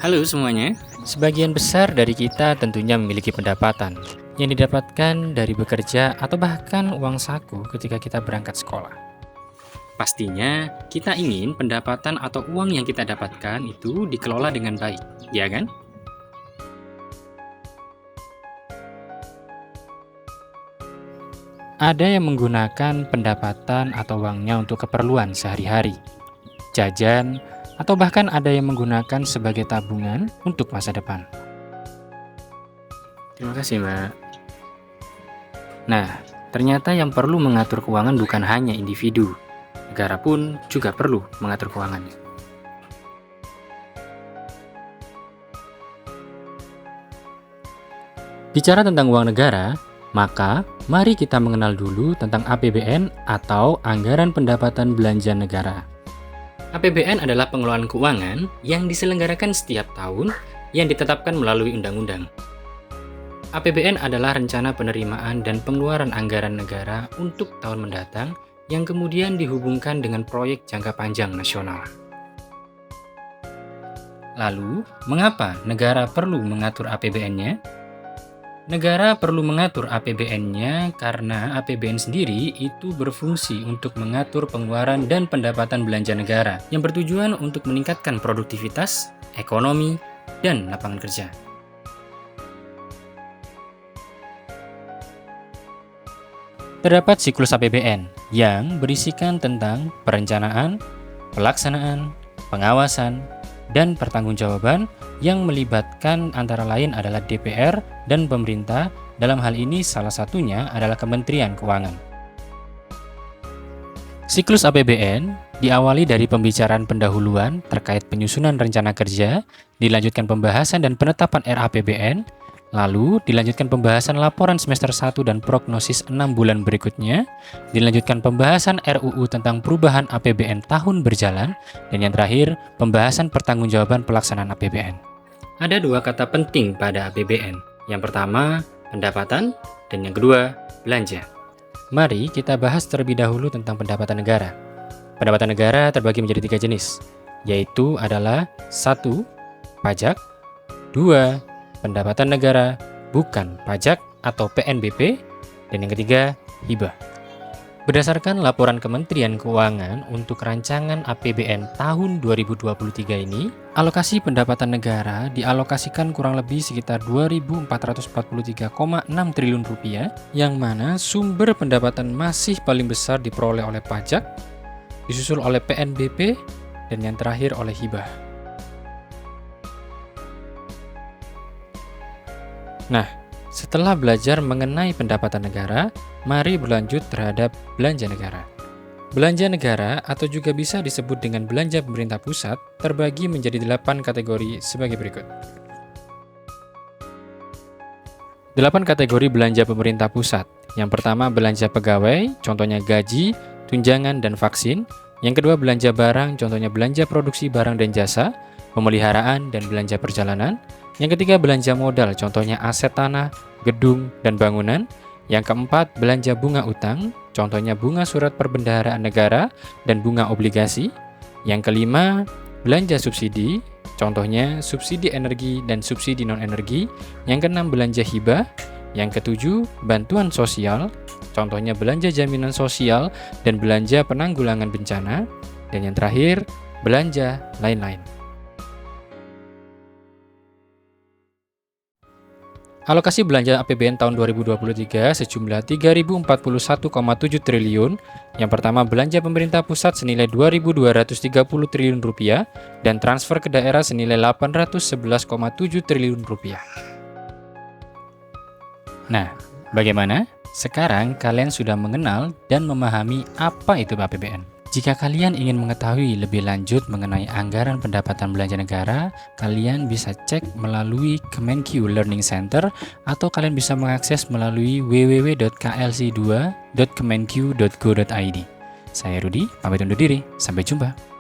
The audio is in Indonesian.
Halo semuanya. Sebagian besar dari kita tentunya memiliki pendapatan yang didapatkan dari bekerja atau bahkan uang saku ketika kita berangkat sekolah. Pastinya kita ingin pendapatan atau uang yang kita dapatkan itu dikelola dengan baik, ya kan? Ada yang menggunakan pendapatan atau uangnya untuk keperluan sehari-hari, jajan, atau bahkan ada yang menggunakan sebagai tabungan untuk masa depan. Terima kasih, Mbak. Nah, ternyata yang perlu mengatur keuangan bukan hanya individu. Negara pun juga perlu mengatur keuangannya. Bicara tentang uang negara, maka mari kita mengenal dulu tentang APBN atau Anggaran Pendapatan Belanja Negara. APBN adalah pengelolaan keuangan yang diselenggarakan setiap tahun yang ditetapkan melalui undang-undang. APBN adalah rencana penerimaan dan pengeluaran anggaran negara untuk tahun mendatang yang kemudian dihubungkan dengan proyek jangka panjang nasional. Lalu, mengapa negara perlu mengatur APBN-nya? Negara perlu mengatur APBN-nya karena APBN sendiri itu berfungsi untuk mengatur pengeluaran dan pendapatan belanja negara yang bertujuan untuk meningkatkan produktivitas, ekonomi, dan lapangan kerja. Terdapat siklus APBN yang berisikan tentang perencanaan, pelaksanaan, pengawasan, dan pertanggungjawaban yang melibatkan antara lain adalah DPR dan pemerintah. Dalam hal ini salah satunya adalah Kementerian Keuangan. Siklus APBN diawali dari pembicaraan pendahuluan terkait penyusunan rencana kerja, dilanjutkan pembahasan dan penetapan RAPBN, lalu dilanjutkan pembahasan laporan semester 1 dan prognosis 6 bulan berikutnya, dilanjutkan pembahasan RUU tentang perubahan APBN tahun berjalan, dan yang terakhir, pembahasan pertanggungjawaban pelaksanaan APBN. Ada dua kata penting pada APBN. Yang pertama, pendapatan, dan yang kedua, belanja. Mari kita bahas terlebih dahulu tentang pendapatan negara. Pendapatan negara terbagi menjadi 3 jenis, yaitu adalah 1. Pajak, 2. Pendapatan negara bukan pajak atau PNBP, dan yang ketiga, hibah. Berdasarkan laporan Kementerian Keuangan untuk rancangan APBN tahun 2023 ini, alokasi pendapatan negara dialokasikan kurang lebih sekitar 2.443,6 triliun rupiah, yang mana sumber pendapatan masih paling besar diperoleh oleh pajak, disusul oleh PNBP, dan yang terakhir oleh hibah. Nah, setelah belajar mengenai pendapatan negara, mari berlanjut terhadap belanja negara. Belanja negara atau juga bisa disebut dengan belanja pemerintah pusat terbagi menjadi 8 kategori sebagai berikut. 8 kategori belanja pemerintah pusat. Yang pertama belanja pegawai, contohnya gaji, tunjangan, dan vaksin. Yang kedua belanja barang, contohnya belanja produksi barang dan jasa, pemeliharaan, dan belanja perjalanan. Yang ketiga belanja modal, contohnya aset tanah, gedung, dan bangunan. Yang keempat belanja bunga utang, contohnya bunga surat perbendaharaan negara dan bunga obligasi. Yang kelima belanja subsidi, contohnya subsidi energi dan subsidi non-energi. Yang keenam belanja hibah. Yang ketujuh bantuan sosial, contohnya belanja jaminan sosial dan belanja penanggulangan bencana. Dan yang terakhir belanja lain-lain. Alokasi belanja APBN tahun 2023 sejumlah 3.041,7 triliun. Yang pertama belanja pemerintah pusat senilai 2.230 triliun rupiah dan transfer ke daerah senilai 811,7 triliun rupiah. Nah, bagaimana? Sekarang kalian sudah mengenal dan memahami apa itu APBN. Jika kalian ingin mengetahui lebih lanjut mengenai anggaran pendapatan belanja negara, kalian bisa cek melalui Kemenq Learning Center atau kalian bisa mengakses melalui www.klc2.kemenq.go.id. Saya Rudi, pamit undur diri. Sampai jumpa.